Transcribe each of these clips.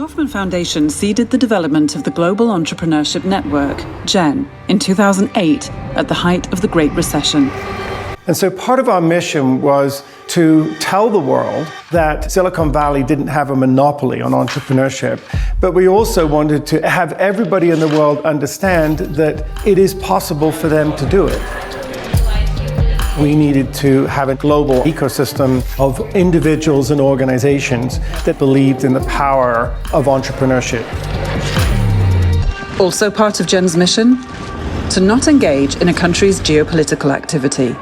Kauffman Foundation seeded the development of the Global Entrepreneurship Network, GEN, in 2008 at the height of the Great Recession. And so part of our mission was to tell the world that Silicon Valley didn't have a monopoly on entrepreneurship, but we also wanted to have everybody in the world understand that it is possible for them to do it. We needed to have a global ecosystem of individuals and organizations that believed in the power of entrepreneurship. Also part of GEN's mission? To not engage in a country's geopolitical activity.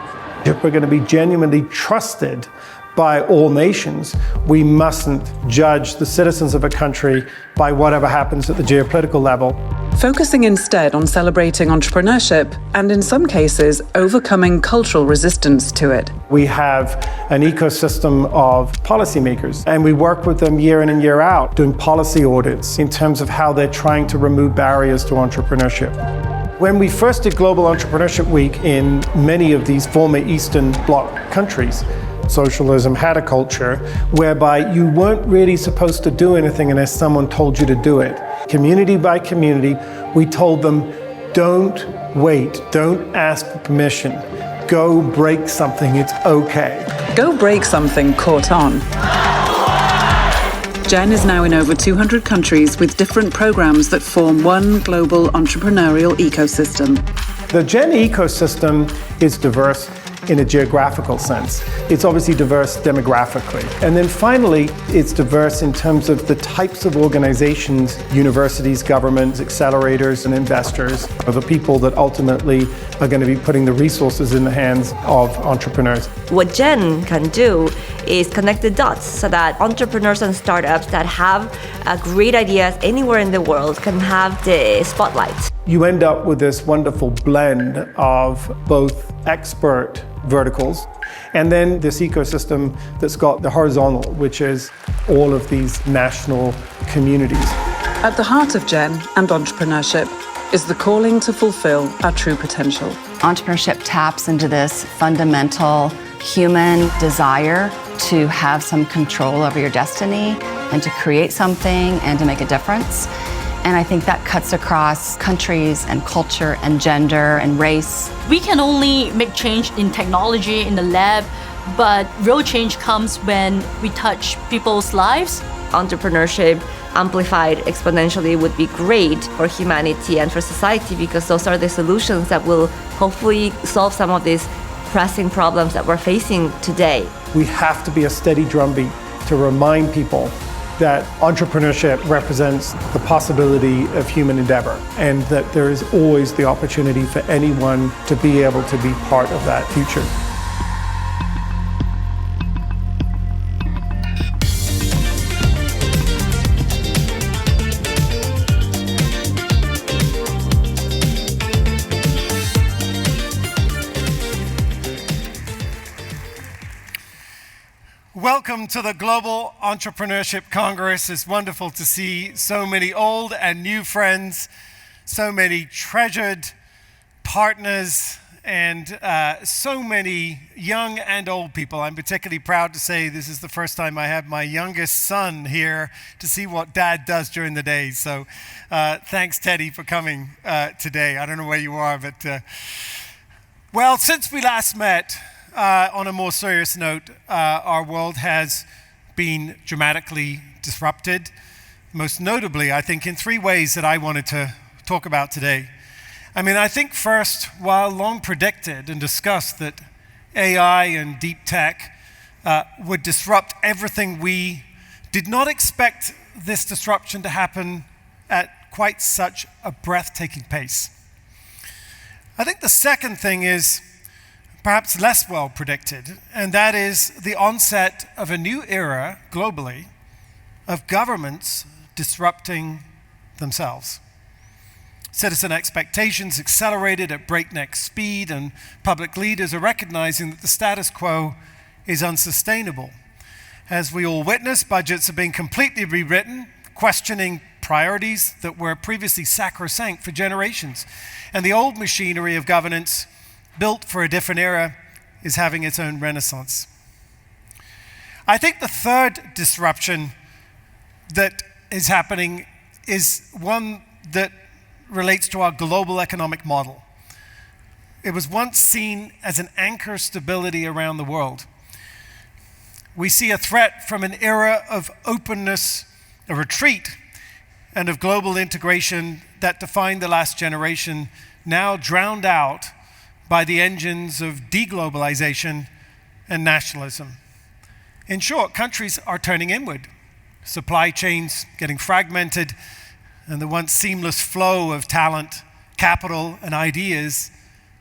If we're going to be genuinely trusted by all nations, we mustn't judge the citizens of a country by whatever happens at the geopolitical level. Focusing instead on celebrating entrepreneurship and, in some cases, overcoming cultural resistance to it. We have an ecosystem of policymakers, and we work with them year in and year out, doing policy audits in terms of how they're trying to remove barriers to entrepreneurship. When we first did Global Entrepreneurship Week in many of these former Eastern Bloc countries, socialism had a culture whereby you weren't really supposed to do anything unless someone told you to do it. Community by community, we told them, don't wait, don't ask for permission. Go break something, it's okay. Go break something caught on. GEN is now in over 200 countries with different programs that form one global entrepreneurial ecosystem. The GEN ecosystem is diverse in a geographical sense. It's obviously diverse demographically. And then finally, it's diverse in terms of the types of organizations, universities, governments, accelerators, and investors are the people that ultimately are going to be putting the resources in the hands of entrepreneurs. What GEN can do is connect the dots so that entrepreneurs and startups that have great ideas anywhere in the world can have the spotlight. You end up with this wonderful blend of both expert verticals and then this ecosystem that's got the horizontal, which is all of these national communities. At the heart of GEN and entrepreneurship is the calling to fulfill our true potential. Entrepreneurship taps into this fundamental human desire to have some control over your destiny and to create something and to make a difference. And I think that cuts across countries and culture and gender and race. We can only make change in technology, in the lab, but real change comes when we touch people's lives. Entrepreneurship amplified exponentially would be great for humanity and for society because those are the solutions that will hopefully solve some of these pressing problems that we're facing today. We have to be a steady drumbeat to remind people that entrepreneurship represents the possibility of human endeavor and that there is always the opportunity for anyone to be able to be part of that future. Welcome to the Global Entrepreneurship Congress. It's wonderful to see so many old and new friends, so many treasured partners, and so many young and old people. I'm particularly proud to say this is the first time I have my youngest son here to see what Dad does during the day. So thanks, Teddy, for coming today. I don't know where you are, but well, since we last met, on a more serious note, our world has been dramatically disrupted, most notably, I think, in three ways that I wanted to talk about today. I mean, I think first, while long predicted and discussed that AI and deep tech would disrupt everything, we did not expect this disruption to happen at quite such a breathtaking pace. I think the second thing is perhaps less well predicted, and that is the onset of a new era globally of governments disrupting themselves. Citizen expectations accelerated at breakneck speed, and public leaders are recognizing that the status quo is unsustainable. As we all witness, budgets are being completely rewritten, questioning priorities that were previously sacrosanct for generations, and the old machinery of governance built for a different era is having its own renaissance. I think the third disruption that is happening is one that relates to our global economic model. It was once seen as an anchor of stability around the world. We see a threat from an era of openness, a retreat, and of global integration that defined the last generation, now drowned out by the engines of deglobalization and nationalism. In short, countries are turning inward, supply chains getting fragmented, and the once seamless flow of talent, capital, and ideas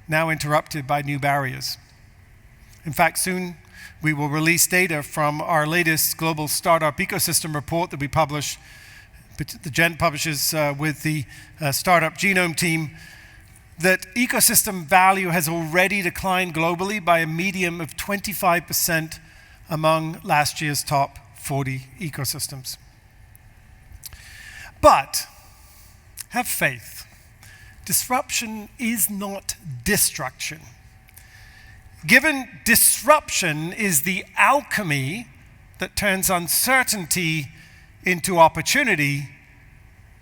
now interrupted by new barriers. In fact, soon we will release data from our latest global startup ecosystem report that we publish, the Gen publishes with the startup genome team, that ecosystem value has already declined globally by a median of 25% among last year's top 40 ecosystems. But have faith. Disruption is not destruction. Given disruption is the alchemy that turns uncertainty into opportunity,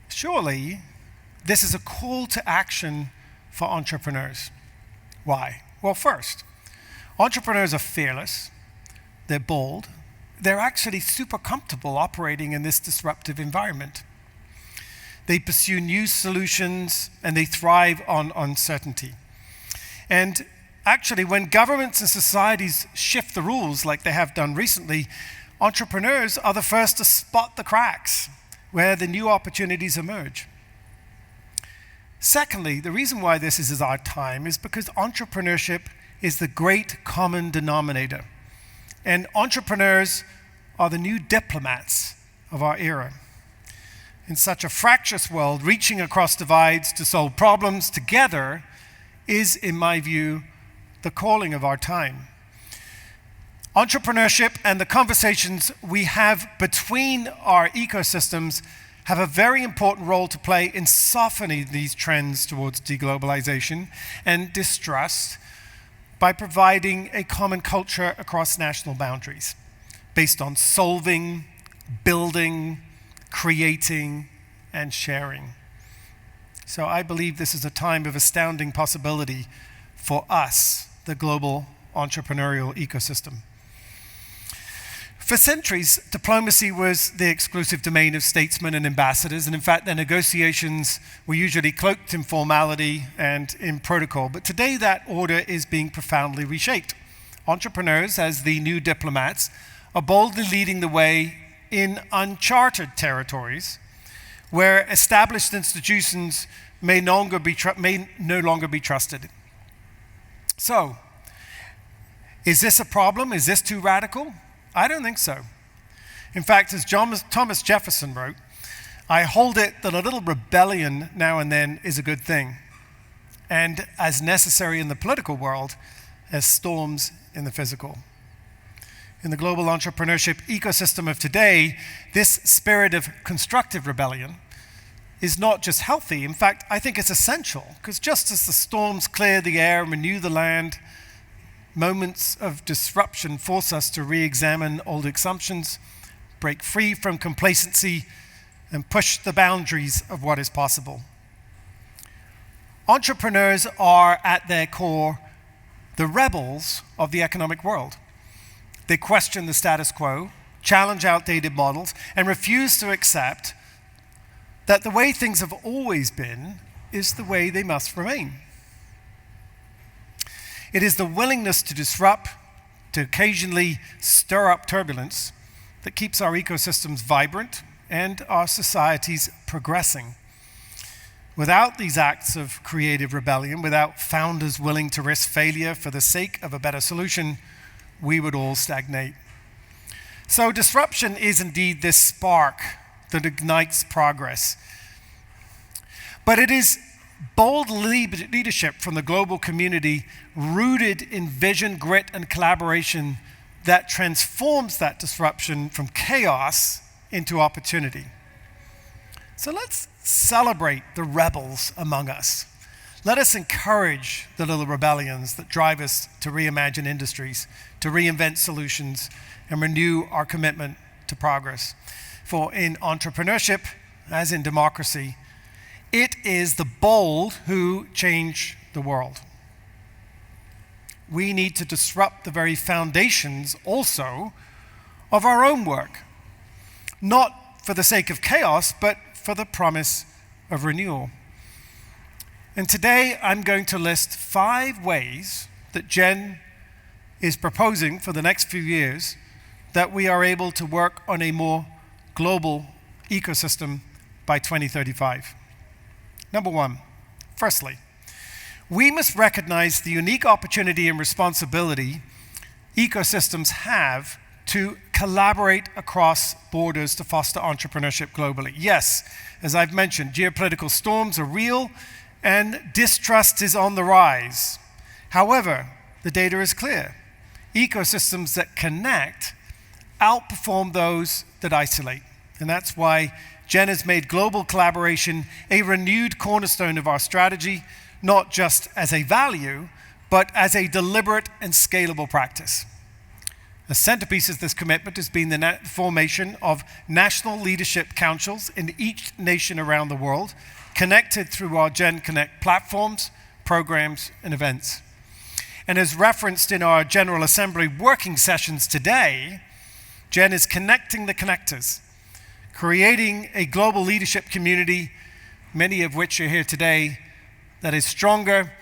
surely this is a call to action for entrepreneurs. Why? Well, first, entrepreneurs are fearless, they're bold, they're actually super comfortable operating in this disruptive environment. They pursue new solutions and they thrive on uncertainty. And actually, when governments and societies shift the rules like they have done recently, entrepreneurs are the first to spot the cracks where the new opportunities emerge. Secondly, the reason why this is our time is because entrepreneurship is the great common denominator. And entrepreneurs are the new diplomats of our era. In such a fractious world, reaching across divides to solve problems together is, in my view, the calling of our time. Entrepreneurship and the conversations we have between our ecosystems have a very important role to play in softening these trends towards deglobalization and distrust by providing a common culture across national boundaries based on solving, building, creating, and sharing. So I believe this is a time of astounding possibility for us, the global entrepreneurial ecosystem. For centuries, diplomacy was the exclusive domain of statesmen and ambassadors, and in fact, their negotiations were usually cloaked in formality and in protocol. But today, that order is being profoundly reshaped. Entrepreneurs, as the new diplomats, are boldly leading the way in uncharted territories where established institutions may no longer be trusted. So, is this a problem? Is this too radical? I don't think so. In fact, as Thomas Jefferson wrote, I hold it that a little rebellion now and then is a good thing, and as necessary in the political world as storms in the physical. In the global entrepreneurship ecosystem of today, this spirit of constructive rebellion is not just healthy. In fact, I think it's essential, because just as the storms clear the air and renew the land, moments of disruption force us to re-examine old assumptions, break free from complacency, and push the boundaries of what is possible. Entrepreneurs are, at their core, the rebels of the economic world. They question the status quo, challenge outdated models, and refuse to accept that the way things have always been is the way they must remain. It is the willingness to disrupt, to occasionally stir up turbulence, that keeps our ecosystems vibrant and our societies progressing. Without these acts of creative rebellion, without founders willing to risk failure for the sake of a better solution, we would all stagnate. So disruption is indeed this spark that ignites progress. But it is bold leadership from the global community rooted in vision, grit, and collaboration that transforms that disruption from chaos into opportunity. So let's celebrate the rebels among us. Let us encourage the little rebellions that drive us to reimagine industries, to reinvent solutions, and renew our commitment to progress. For in entrepreneurship, as in democracy, it is the bold who change the world. We need to disrupt the very foundations also of our own work, not for the sake of chaos, but for the promise of renewal. And today I'm going to list 5 ways that Jen is proposing for the next few years that we are able to work on a more global ecosystem by 2035. Number 1, firstly, we must recognize the unique opportunity and responsibility ecosystems have to collaborate across borders to foster entrepreneurship globally. Yes, as I've mentioned, geopolitical storms are real and distrust is on the rise. However, the data is clear. Ecosystems that connect outperform those that isolate. And that's why Jen has made global collaboration a renewed cornerstone of our strategy, not just as a value, but as a deliberate and scalable practice. The centerpiece of this commitment has been the formation of national leadership councils in each nation around the world, connected through our Gen Connect platforms, programs, and events. And as referenced in our General Assembly working sessions today, Jen is connecting the connectors, creating a global leadership community, many of which are here today, that is stronger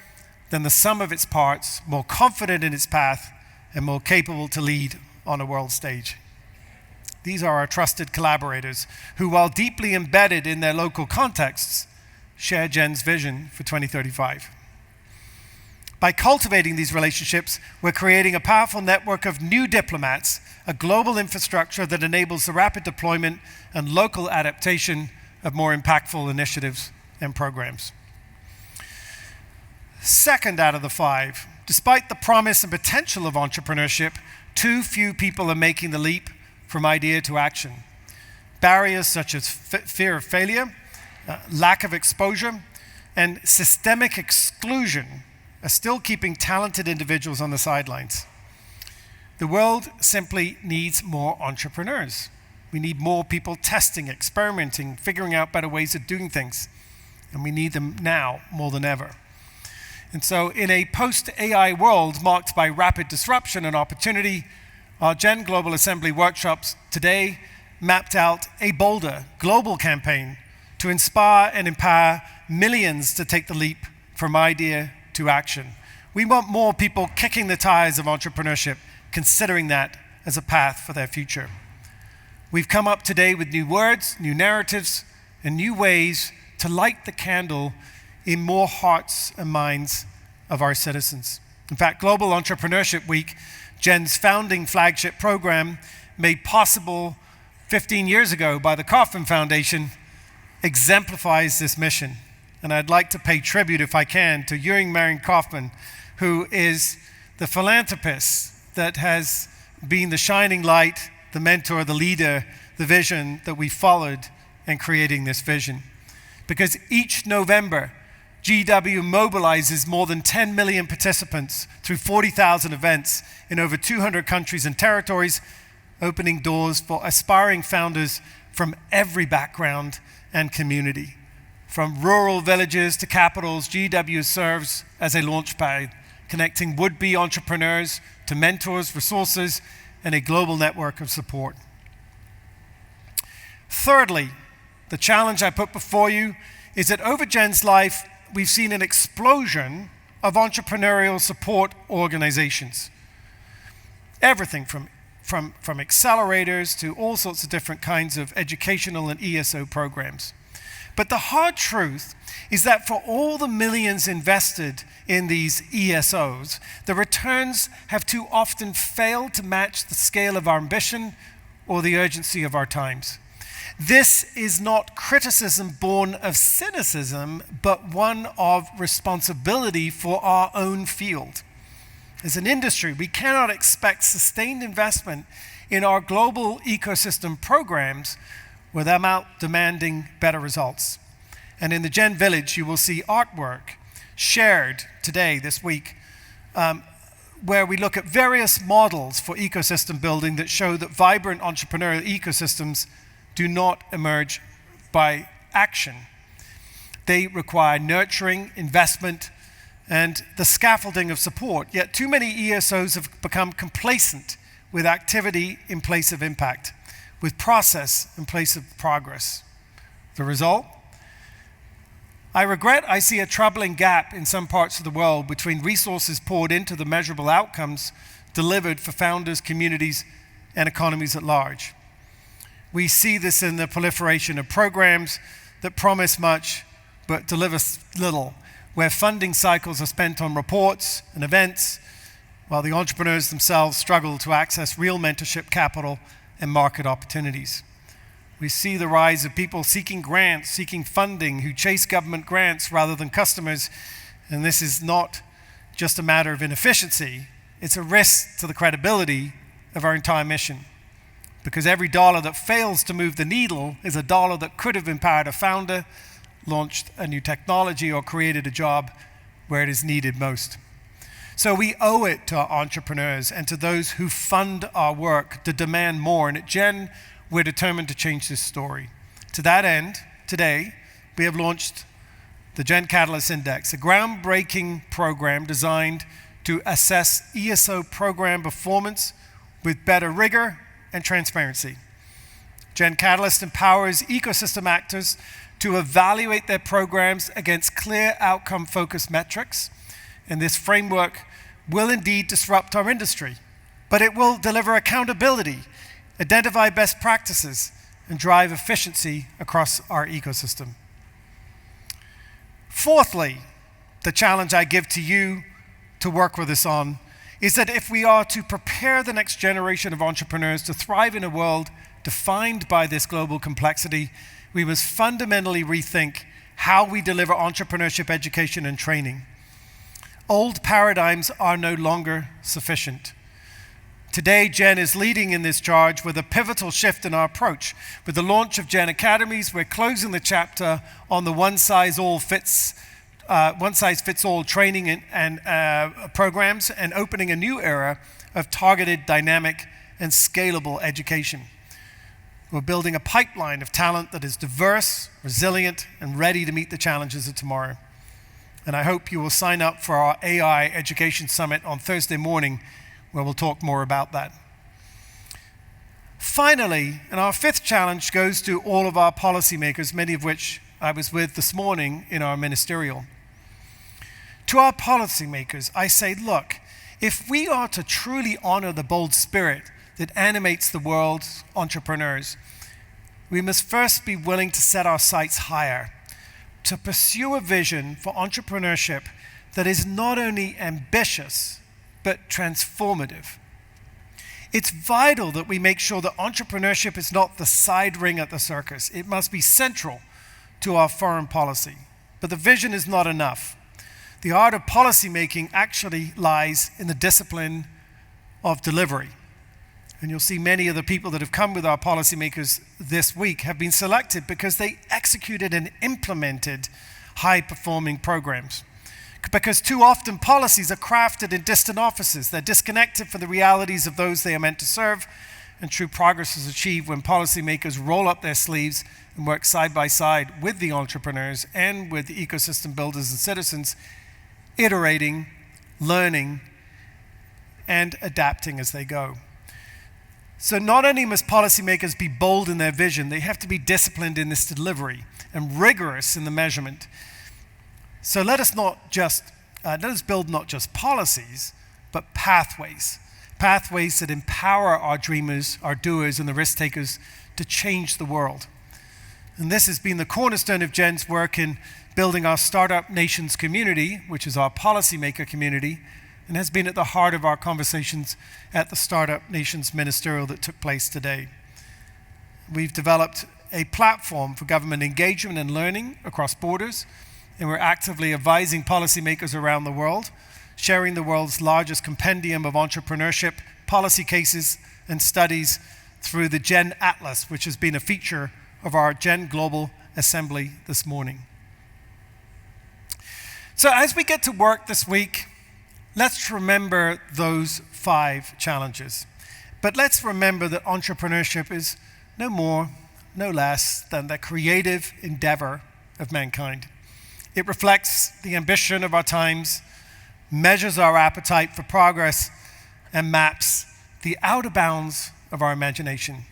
than the sum of its parts, more confident in its path, and more capable to lead on a world stage. These are our trusted collaborators who, while deeply embedded in their local contexts, share Jen's vision for 2035. By cultivating these relationships, we're creating a powerful network of new diplomats, a global infrastructure that enables the rapid deployment and local adaptation of more impactful initiatives and programs. Second out of the 5, despite the promise and potential of entrepreneurship, too few people are making the leap from idea to action. Barriers such as fear of failure, lack of exposure, and systemic exclusion are still keeping talented individuals on the sidelines. The world simply needs more entrepreneurs. We need more people testing, experimenting, figuring out better ways of doing things, and we need them now more than ever. And so in a post-AI world marked by rapid disruption and opportunity, our Gen Global Assembly workshops today mapped out a bolder global campaign to inspire and empower millions to take the leap from idea to action. We want more people kicking the tires of entrepreneurship, considering that as a path for their future. We've come up today with new words, new narratives, and new ways to light the candle in more hearts and minds of our citizens. In fact, Global Entrepreneurship Week, Gen's founding flagship program, made possible 15 years ago by the Kauffman Foundation, exemplifies this mission. And I'd like to pay tribute, if I can, to Ewing Marion Kauffman, who is the philanthropist that has been the shining light, the mentor, the leader, the vision that we followed in creating this vision. Because each November, GW mobilizes more than 10 million participants through 40,000 events in over 200 countries and territories, opening doors for aspiring founders from every background and community. From rural villages to capitals, GW serves as a launchpad, connecting would-be entrepreneurs to mentors, resources, and a global network of support. Thirdly, the challenge I put before you is that over Gen's life, we've seen an explosion of entrepreneurial support organizations. Everything from accelerators to all sorts of different kinds of educational and ESO programs. But the hard truth is that for all the millions invested in these ESOs, the returns have too often failed to match the scale of our ambition or the urgency of our times. This is not criticism born of cynicism, but one of responsibility for our own field. As an industry, we cannot expect sustained investment in our global ecosystem programs without demanding better results. And in the Gen Village, you will see artwork shared today, this week, where we look at various models for ecosystem building that show that vibrant entrepreneurial ecosystems do not emerge by action. They require nurturing, investment, and the scaffolding of support. Yet too many ESOs have become complacent with activity in place of impact, with process in place of progress. The result? I regret I see a troubling gap in some parts of the world between resources poured into the measurable outcomes delivered for founders, communities, and economies at large. We see this in the proliferation of programs that promise much but deliver little, where funding cycles are spent on reports and events, while the entrepreneurs themselves struggle to access real mentorship capital and market opportunities. We see the rise of people seeking grants, seeking funding, who chase government grants rather than customers, and this is not just a matter of inefficiency, it's a risk to the credibility of our entire mission. Because every dollar that fails to move the needle is a dollar that could have empowered a founder, launched a new technology, or created a job where it is needed most. So we owe it to our entrepreneurs and to those who fund our work to demand more. And at GEN, we're determined to change this story. To that end, today, we have launched the GEN Catalyst Index, a groundbreaking program designed to assess ESO program performance with better rigor and transparency. GEN Catalyst empowers ecosystem actors to evaluate their programs against clear outcome-focused metrics, and this framework will indeed disrupt our industry, but it will deliver accountability, identify best practices, and drive efficiency across our ecosystem. Fourthly, the challenge I give to you to work with us on is that if we are to prepare the next generation of entrepreneurs to thrive in a world defined by this global complexity, we must fundamentally rethink how we deliver entrepreneurship education and training. Old paradigms are no longer sufficient. Today, GEN is leading in this charge with a pivotal shift in our approach. With the launch of GEN Academies, we're closing the chapter on the one-size-fits-all training and programs and opening a new era of targeted, dynamic, and scalable education. We're building a pipeline of talent that is diverse, resilient, and ready to meet the challenges of tomorrow. And I hope you will sign up for our AI Education Summit on Thursday morning, where we'll talk more about that. Finally, and our fifth challenge goes to all of our policymakers, many of which I was with this morning in our ministerial. To our policymakers, I say, look, if we are to truly honor the bold spirit that animates the world's entrepreneurs, we must first be willing to set our sights higher, to pursue a vision for entrepreneurship that is not only ambitious, but transformative. It's vital that we make sure that entrepreneurship is not the side ring at the circus. It must be central to our foreign policy. But the vision is not enough. The art of policymaking actually lies in the discipline of delivery. And you'll see many of the people that have come with our policymakers this week have been selected because they executed and implemented high-performing programs. Because too often policies are crafted in distant offices. They're disconnected from the realities of those they are meant to serve, and true progress is achieved when policymakers roll up their sleeves and work side by side with the entrepreneurs and with the ecosystem builders and citizens, iterating, learning, and adapting as they go. So not only must policymakers be bold in their vision, they have to be disciplined in this delivery and rigorous in the measurement. So let us build not just policies, but pathways that empower our dreamers, our doers, and the risk takers to change the world. And this has been the cornerstone of GEN's work in building our Startup Nations community, which is our policymaker community, and has been at the heart of our conversations at the Startup Nations Ministerial that took place today. We've developed a platform for government engagement and learning across borders, and we're actively advising policymakers around the world, sharing the world's largest compendium of entrepreneurship policy cases and studies through the GEN Atlas, which has been a feature of our GEN Global Assembly this morning. So as we get to work this week, let's remember those 5 challenges. But let's remember that entrepreneurship is no more, no less than the creative endeavor of mankind. It reflects the ambition of our times, measures our appetite for progress, and maps the outer bounds of our imagination.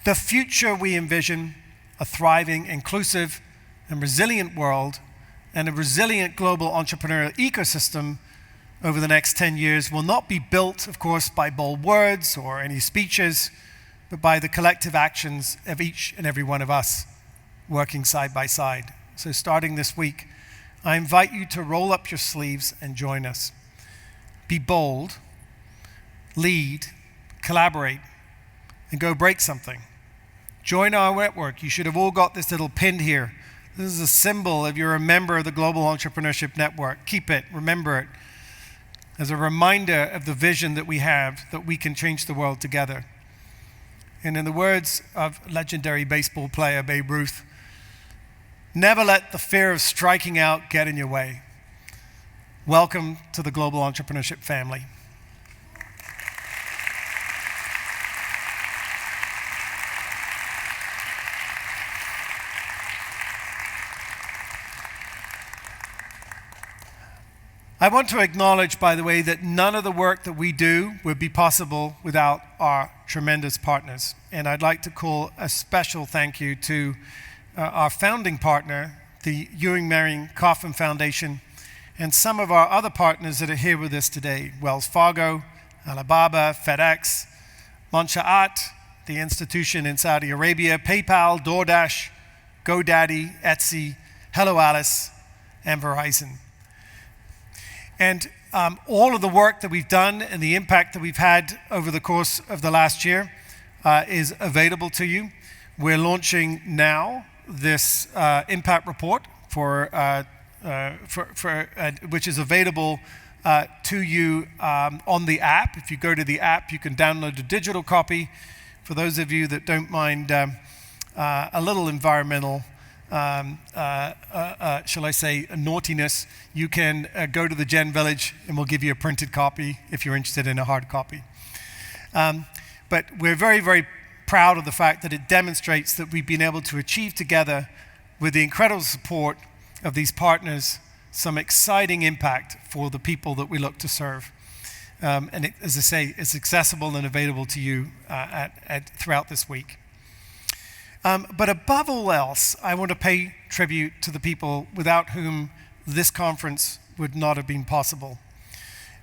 The future we envision, a thriving, inclusive, and resilient world, and a resilient global entrepreneurial ecosystem over the next 10 years will not be built, of course, by bold words or any speeches, but by the collective actions of each and every one of us working side by side. So starting this week, I invite you to roll up your sleeves and join us. Be bold, lead, collaborate, and go break something. Join our network. You should have all got this little pin here. This is a symbol of you're a member of the Global Entrepreneurship Network. Keep it, remember it, as a reminder of the vision that we have, that we can change the world together. And in the words of legendary baseball player Babe Ruth, never let the fear of striking out get in your way. Welcome to the Global Entrepreneurship family. I want to acknowledge, by the way, that none of the work that we do would be possible without our tremendous partners. And I'd like to call a special thank you to our founding partner, the Ewing Marion Kauffman Foundation, and some of our other partners that are here with us today: Wells Fargo, Alibaba, FedEx, Mansha'at, the institution in Saudi Arabia, PayPal, DoorDash, GoDaddy, Etsy, Hello Alice, and Verizon. And all of the work that we've done and the impact that we've had over the course of the last year is available to you. We're launching now this impact report which is available to you on the app. If you go to the app, you can download a digital copy. For those of you that don't mind a little environmental shall I say, naughtiness, you can go to the Gen Village and we'll give you a printed copy if you're interested in a hard copy. But we're very, very proud of the fact that it demonstrates that we've been able to achieve together, with the incredible support of these partners, some exciting impact for the people that we look to serve. And it, as I say, it's accessible and available to you throughout this week. But above all else, I want to pay tribute to the people without whom this conference would not have been possible.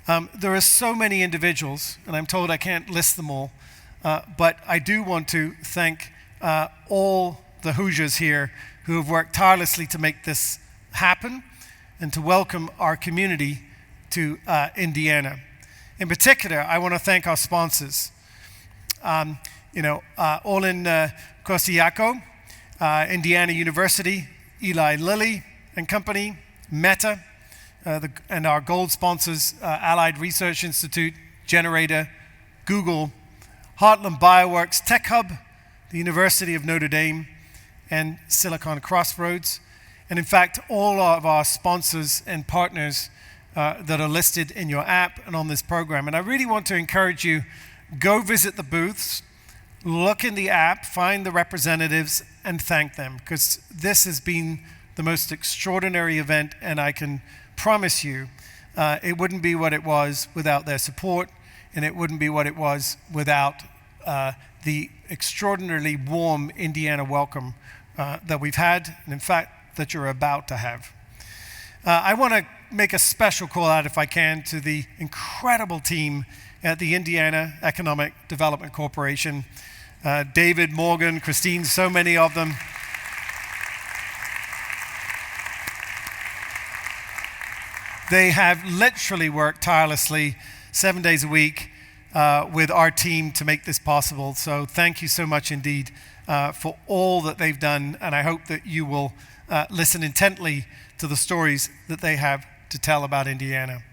There are so many individuals, and I'm told I can't list them all, but I do want to thank all the Hoosiers here who have worked tirelessly to make this happen and to welcome our community to Indiana. In particular, I want to thank our sponsors. Olin Kosciuszko, Indiana University, Eli Lilly and Company, Meta, and our gold sponsors, Allied Research Institute, Generator, Google, Heartland Bioworks, Tech Hub, the University of Notre Dame, and Silicon Crossroads. And in fact, all of our sponsors and partners that are listed in your app and on this program. And I really want to encourage you, go visit the booths, look in the app, find the representatives, and thank them, because this has been the most extraordinary event, and I can promise you it wouldn't be what it was without their support, and it wouldn't be what it was without the extraordinarily warm Indiana welcome that we've had, and in fact, that you're about to have. I want to make a special call out, if I can, to the incredible team at the Indiana Economic Development Corporation. David, Morgan, Christine, so many of them. They have literally worked tirelessly 7 days a week with our team to make this possible. So thank you so much indeed for all that they've done, and I hope that you will listen intently to the stories that they have to tell about Indiana.